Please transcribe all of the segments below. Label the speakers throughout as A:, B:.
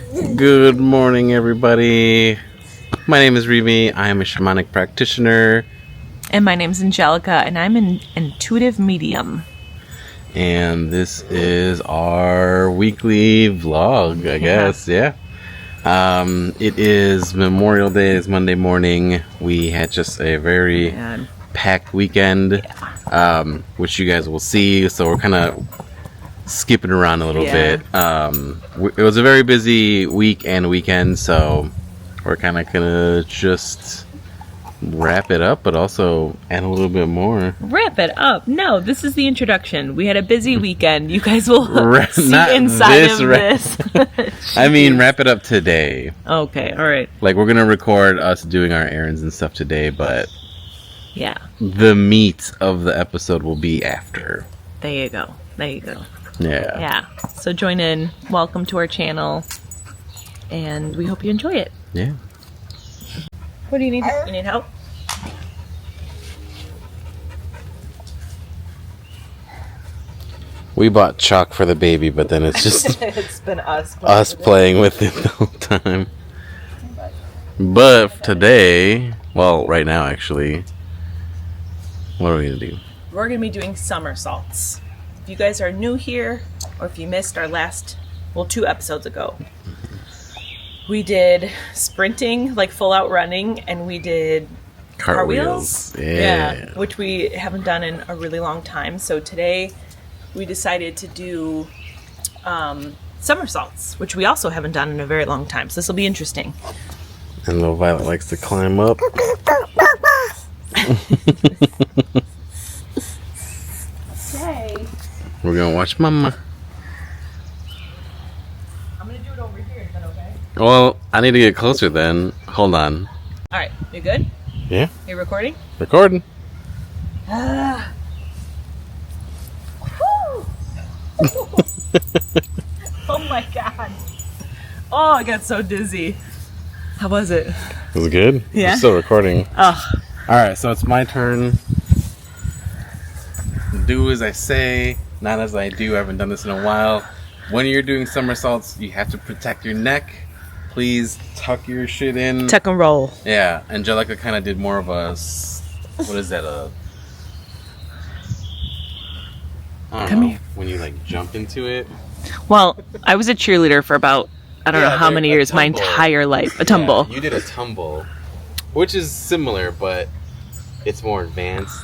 A: Good morning, everybody. My name is Remy. I am a shamanic practitioner.
B: And my name's Angelica, and I'm an intuitive medium.
A: And this is our weekly vlog, I guess. Yeah. It is Memorial Day. It's Monday morning. We had just a very packed weekend, which you guys will see. So we're kind of skipping around a little bit. It was a very busy week and weekend, so we're kind of gonna just wrap it up, but also add a little bit more.
B: Wrap it up? No, this is the introduction. We had a busy weekend. You guys will see
A: Not
B: inside of this.
A: I mean, wrap it up today.
B: Okay, all right.
A: Like, we're gonna record us doing our errands and stuff today, but
B: yeah,
A: the meat of the episode will be after.
B: There you go.
A: Yeah.
B: Yeah. So join in. Welcome to our channel, and we hope you enjoy it.
A: Yeah.
B: What do you need? You need help?
A: We bought chalk for the baby, but then it's just
B: It's been us
A: playing with it the whole time. But today, well, right now actually, what are we gonna do?
B: We're going to be doing somersaults. If you guys are new here, or if you missed our last, 2 episodes ago, we did sprinting, like full out running, and we did cartwheels.
A: Yeah.
B: Which we haven't done in a really long time. So today we decided to do somersaults, which we also haven't done in a very long time. So this will be interesting.
A: And little Violet likes to climb up.
B: Yay.
A: We're gonna watch Mama.
B: I'm going to do it over here. Is that okay?
A: Well, I need to get closer then. Hold on.
B: All right. You good?
A: Yeah.
B: You recording?
A: Recording.
B: Oh my god. Oh, I got so dizzy. How was it?
A: It was good?
B: Yeah.
A: We're still recording.
B: Oh.
A: Alright, so it's my turn. Do as I say, not as I do. I haven't done this in a while. When you're doing somersaults, you have to protect your neck. Please tuck your shit in.
B: Tuck and roll.
A: Yeah, Angelica kind of did more of a... What is that? I don't know.
B: Here.
A: When you like jump into it.
B: Well, I was a cheerleader for about, I don't know how many years, my entire life. A tumble.
A: Yeah, you did a tumble, which is similar, but it's more advanced.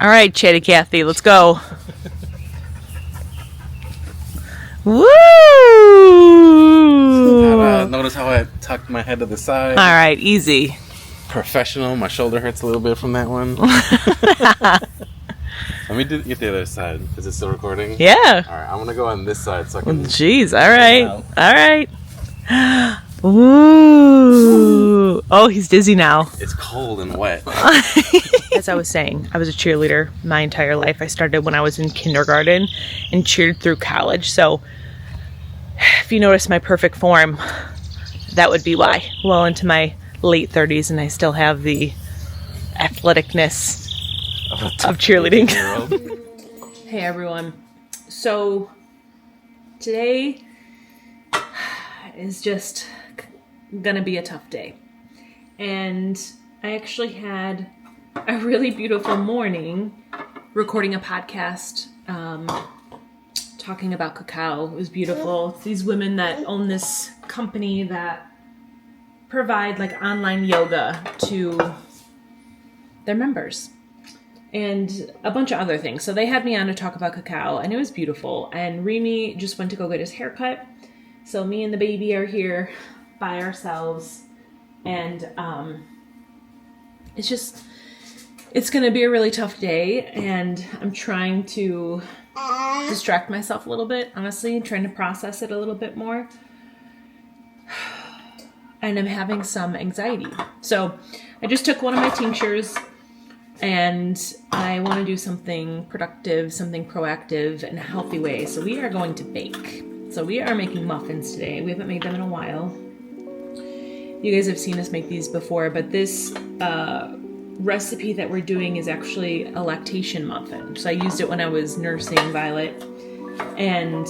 B: All right, Chatty Cathy, let's go. Woo!
A: Notice how I tucked my head to the side.
B: All right, easy.
A: Professional. My shoulder hurts a little bit from that one. Let me get the other side. Is it still recording?
B: Yeah.
A: All right, I'm gonna go on this side so I can.
B: Jeez. All right. All right. Ooh. Oh, he's dizzy now.
A: It's cold and wet.
B: As I was saying, I was a cheerleader my entire life. I started when I was in kindergarten and cheered through college. So if you notice my perfect form, that would be why. Well into my late 30s, and I still have the athleticness of cheerleading. Hey everyone. So today is just gonna be a tough day. And I actually had a really beautiful morning recording a podcast talking about cacao. It was beautiful. It's these women that own this company that provide like online yoga to their members and a bunch of other things. So they had me on to talk about cacao, and it was beautiful. And Remy just went to go get his haircut. So me and the baby are here by ourselves, and it's going to be a really tough day, and I'm trying to distract myself a little bit, honestly, trying to process it a little bit more. And I'm having some anxiety. So I just took one of my tinctures, and I want to do something productive, something proactive in a healthy way. So we are going to bake. So we are making muffins today. We haven't made them in a while. You guys have seen us make these before, but this recipe that we're doing is actually a lactation muffin. So I used it when I was nursing Violet. And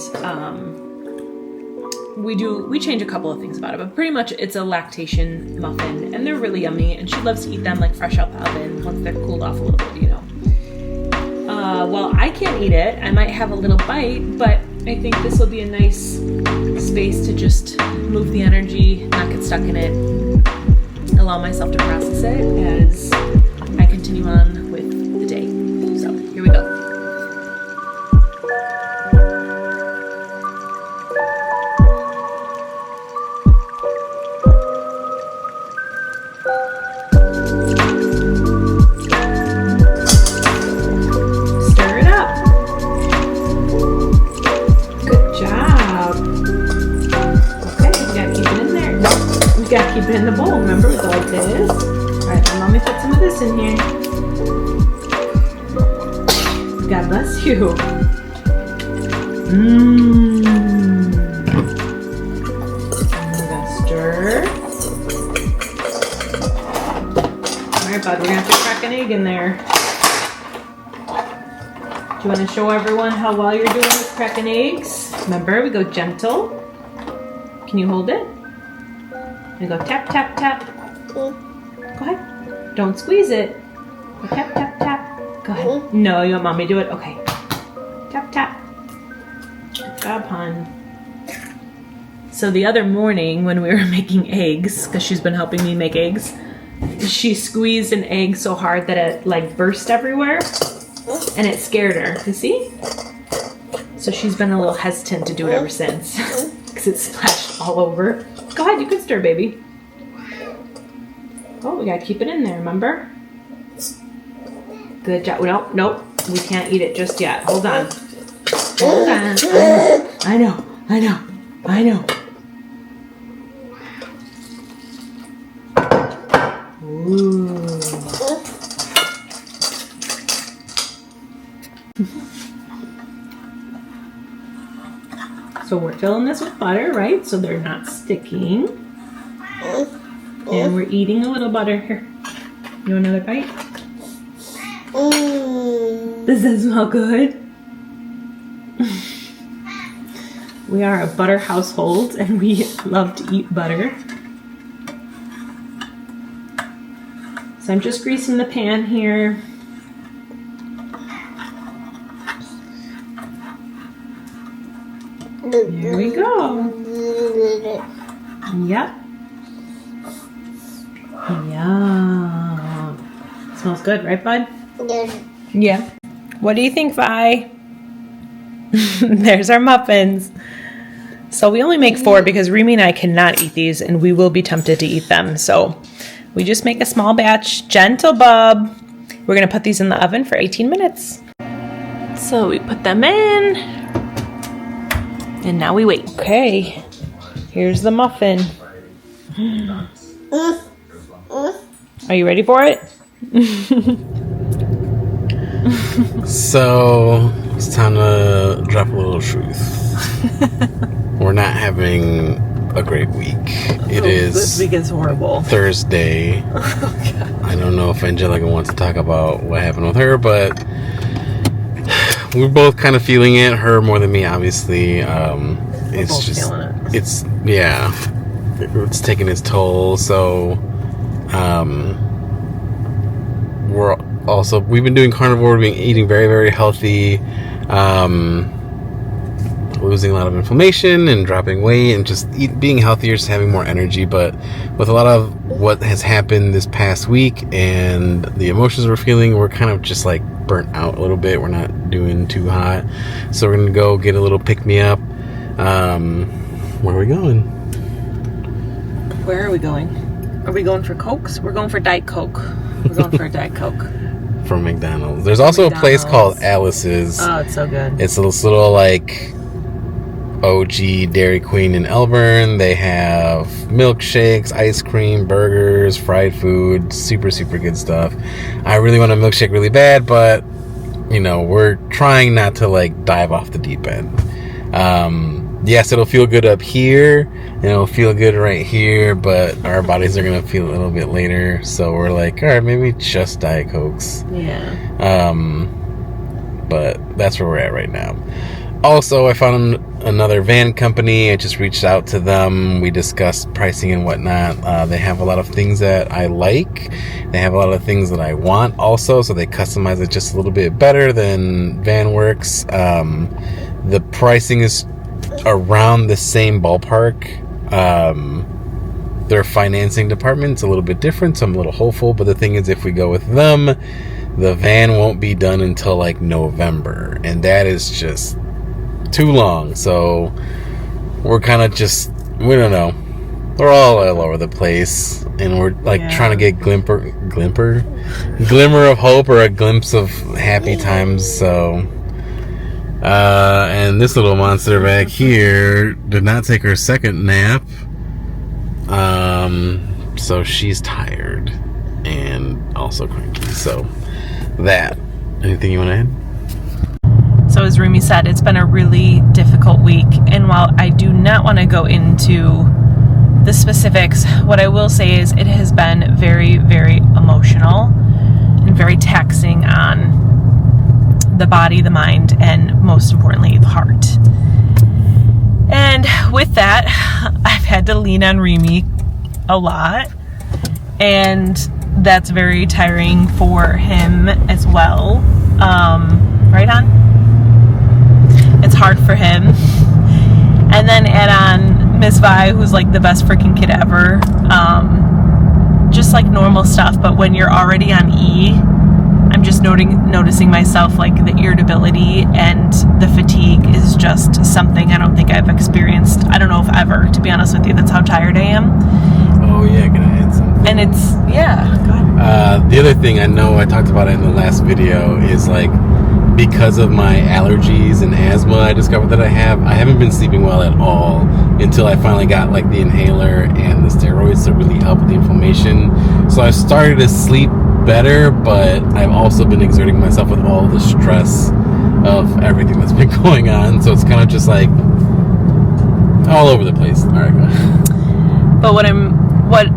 B: we change a couple of things about it, but pretty much it's a lactation muffin, and they're really yummy, and she loves to eat them like fresh out the oven once they're cooled off a little bit, you know. Well, I can't eat it. I might have a little bite, but I think this will be a nice space to just move the energy, not get stuck in it, allow myself to process it as I continue on with the day. So here we go. Gotta keep it in the bowl, remember, with like this. Alright, then let me put some of this in here. God bless you. We're gonna stir. Alright, bud, we're gonna have to crack an egg in there. Do you want to show everyone how well you're doing with cracking eggs? Remember, we go gentle. Can you hold it? And go tap, tap, tap. Go ahead. Don't squeeze it. Go tap, tap, tap. Go ahead. No, you want mommy to do it? Okay. Tap, tap. Good job, hon. So the other morning when we were making eggs, because she's been helping me make eggs, she squeezed an egg so hard that it like burst everywhere. And it scared her. You see? So she's been a little hesitant to do it ever since. Because it splashed all over. Go ahead, you can stir, baby. Oh, we gotta keep it in there, remember? Good job. Nope. We can't eat it just yet. Hold on. Hold on. I know. Ooh. So we're filling this with butter, right? So they're not sticking. And we're eating a little butter here. You want another bite? Does that smell good? We are a butter household and we love to eat butter. So I'm just greasing the pan here. There we go. Yep. Yum. Smells good, right, bud? Yeah. What do you think, Vi? There's our muffins. So we only make 4 because Remy and I cannot eat these and we will be tempted to eat them. So we just make a small batch. Gentle, bub. We're going to put these in the oven for 18 minutes. So we put them in. And now we wait. Okay. Here's the muffin. Are you ready for it?
A: So it's time to drop a little truth. We're not having a great week.
B: This week is horrible.
A: Thursday. Oh, God. I don't know if Angelica wants to talk about what happened with her, but we're both kind of feeling it. Her more than me, obviously. It's just feeling it. It's taking its toll. So we've been doing carnivore, we've been eating very, very healthy, losing a lot of inflammation and dropping weight and just being healthier, just having more energy. But with a lot of what has happened this past week and the emotions we're feeling, we're kind of just like burnt out a little bit. We're not doing too hot. So we're going to go get a little pick-me-up. Where are we going?
B: Where are we going? Are we going for Cokes? We're going for Diet Coke. We're going for a Diet Coke.
A: From McDonald's. There's also a place called Alice's.
B: Oh, it's so good.
A: It's this little like OG Dairy Queen in Elburn. They have milkshakes, ice cream, burgers, fried food, super, super good stuff. I really want a milkshake really bad, but you know, we're trying not to like dive off the deep end. Yes, it'll feel good up here and it'll feel good right here, but our bodies are gonna feel a little bit later. So we're like, all right, maybe just Diet Cokes.
B: Yeah.
A: But that's where we're at right now. Also, I found another van company. I just reached out to them. We discussed pricing and whatnot. They have a lot of things that I like. They have a lot of things that I want also, so they customize it just a little bit better than VanWorks. The pricing is around the same ballpark. Their financing department's a little bit different, so I'm a little hopeful. But the thing is, if we go with them, the van won't be done until like November, and that is just too long. So we're kind of just, we don't know, we're all over the place, and we're like trying to get glimmer of hope or a glimpse of happy times. So and this little monster back here did not take her second nap, so she's tired and also cranky. So that, anything you want to add?
B: So as Rumi said, it's been a really difficult week, and while I do not want to go into the specifics, what I will say is it has been very, very emotional and very taxing on the body, the mind, and most importantly, the heart. And with that, I've had to lean on Rumi a lot, and that's very tiring for him as well. Right on? It's hard for him. And then add on Miss Vi, who's like the best freaking kid ever. Just like normal stuff, but when you're already on E, I'm just noticing myself, like the irritability and the fatigue is just something I don't think I've experienced. I don't know if ever, to be honest with you. That's how tired I am.
A: Oh yeah, can I add something?
B: And it's, yeah, go ahead.
A: The other thing, I know I talked about it in the last video, is like, because of my allergies and asthma I discovered that I haven't been sleeping well at all until I finally got like the inhaler and the steroids to really help with the inflammation. So I've started to sleep better, but I've also been exerting myself with all the stress of everything that's been going on. So it's kind of just like all over the place. All right, go ahead.
B: But what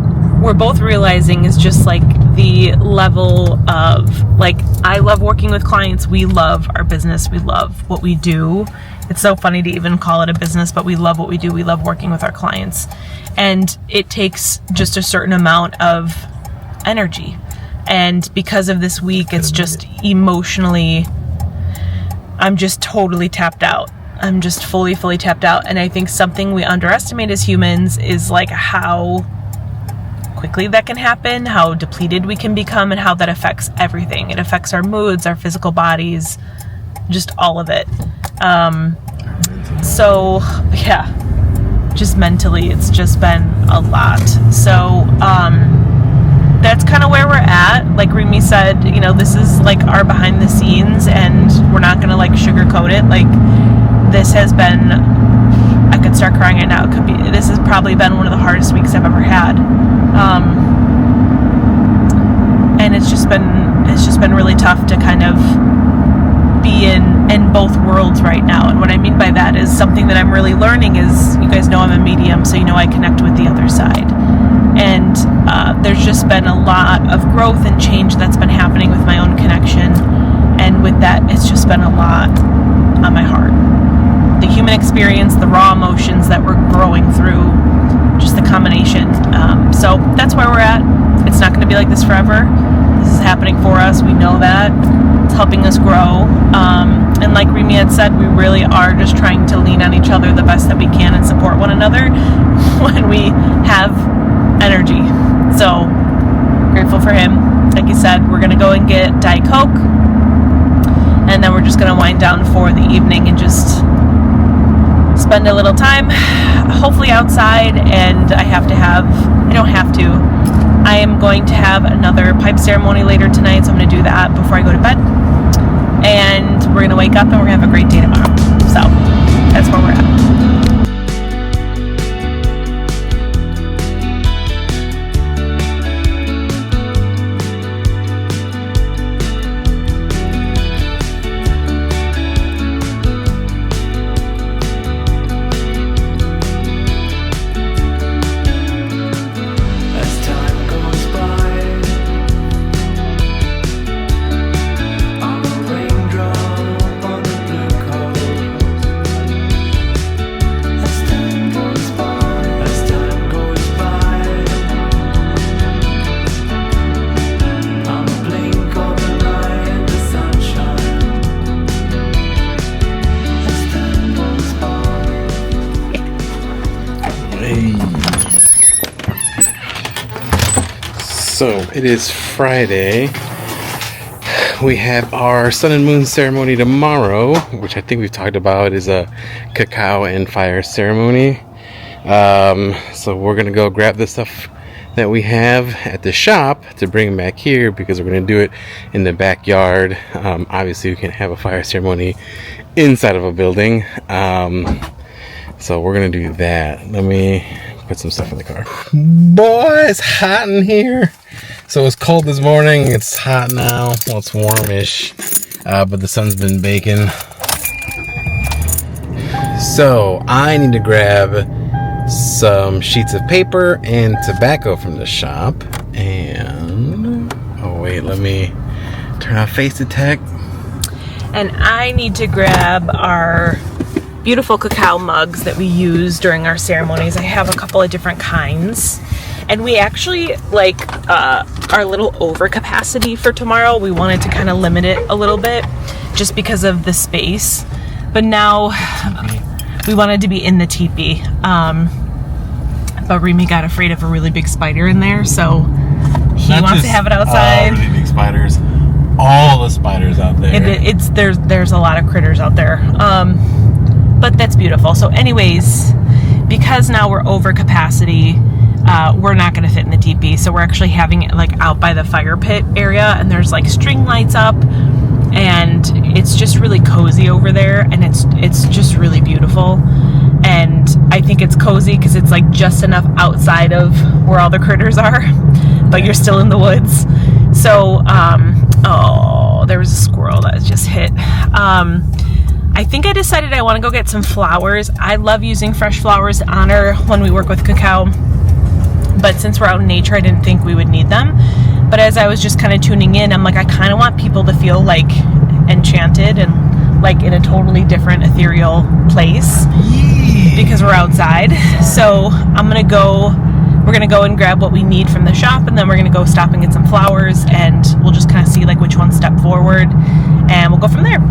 B: we're both realizing is just like the level of, like, I love working with clients. We love our business. We love what we do. It's so funny to even call it a business, but we love what we do. We love working with our clients. And it takes just a certain amount of energy. And because of this week, it's just emotionally, I'm just totally tapped out. I'm just fully tapped out. And I think something we underestimate as humans is like how quickly that can happen, how depleted we can become, and how that affects everything. It affects our moods, our physical bodies, just all of it. So yeah, just mentally, it's just been a lot. So that's kind of where we're at. Like Rumi said, you know, this is like our behind the scenes, and we're not gonna like sugarcoat it. Like, this has been, I could start crying right now. This has probably been one of the hardest weeks I've ever had. And it's just been really tough to kind of be in both worlds right now. And what I mean by that is something that I'm really learning is, you guys know I'm a medium, so you know I connect with the other side. And there's just been a lot of growth and change that's been happening with my own connection. And with that, it's just been a lot on my heart. The human experience, the raw emotions that we're growing through, just the combination. So that's where we're at. It's not going to be like this forever. This is happening for us. We know that. It's helping us grow. And like Rumi had said, we really are just trying to lean on each other the best that we can and support one another when we have energy. So grateful for him. Like you said, we're going to go and get Diet Coke. And then we're just going to wind down for the evening and just spend a little time, hopefully outside. And I am going to have another pipe ceremony later tonight, so I'm going to do that before I go to bed. And we're going to wake up and we're going to have a great day tomorrow. So that's where we're at.
A: So it is Friday. We have our sun and moon ceremony tomorrow, which I think we've talked about is a cacao and fire ceremony. So we're gonna go grab the stuff that we have at the shop to bring back here because we're gonna do it in the backyard. Obviously, we can't have a fire ceremony inside of a building. So we're gonna do that. Let me put some stuff in the car. Boy, it's hot in here. So it was cold this morning. It's hot now. Well, it's warmish, but the sun's been baking. So I need to grab some sheets of paper and tobacco from the shop. And oh wait, let me turn off face detect.
B: And I need to grab our beautiful cacao mugs that we use during our ceremonies. I have a couple of different kinds. And we actually, like, our little overcapacity for tomorrow, we wanted to kind of limit it a little bit just because of the space. But now we wanted to be in the teepee. But Remy got afraid of a really big spider in there, so he wants to have it outside.
A: Really big spiders. All the spiders out there.
B: There's a lot of critters out there. But that's beautiful. So anyways, because now we're over capacity, we're not going to fit in the teepee, so we're actually having it like out by the fire pit area, and there's like string lights up, and it's just really cozy over there, and it's just really beautiful. And I think it's cozy because it's like just enough outside of where all the critters are, but you're still in the woods. So oh, there was a squirrel that was just hit. I think I decided I want to go get some flowers. I love using fresh flowers to honor when we work with cacao. But since we're out in nature, I didn't think we would need them. But as I was just kind of tuning in, I'm like, I kind of want people to feel like enchanted and like in a totally different ethereal place because we're outside. So we're gonna go and grab what we need from the shop, and then we're gonna go stop and get some flowers, and we'll just kind of see like which one step forward, and we'll go from there.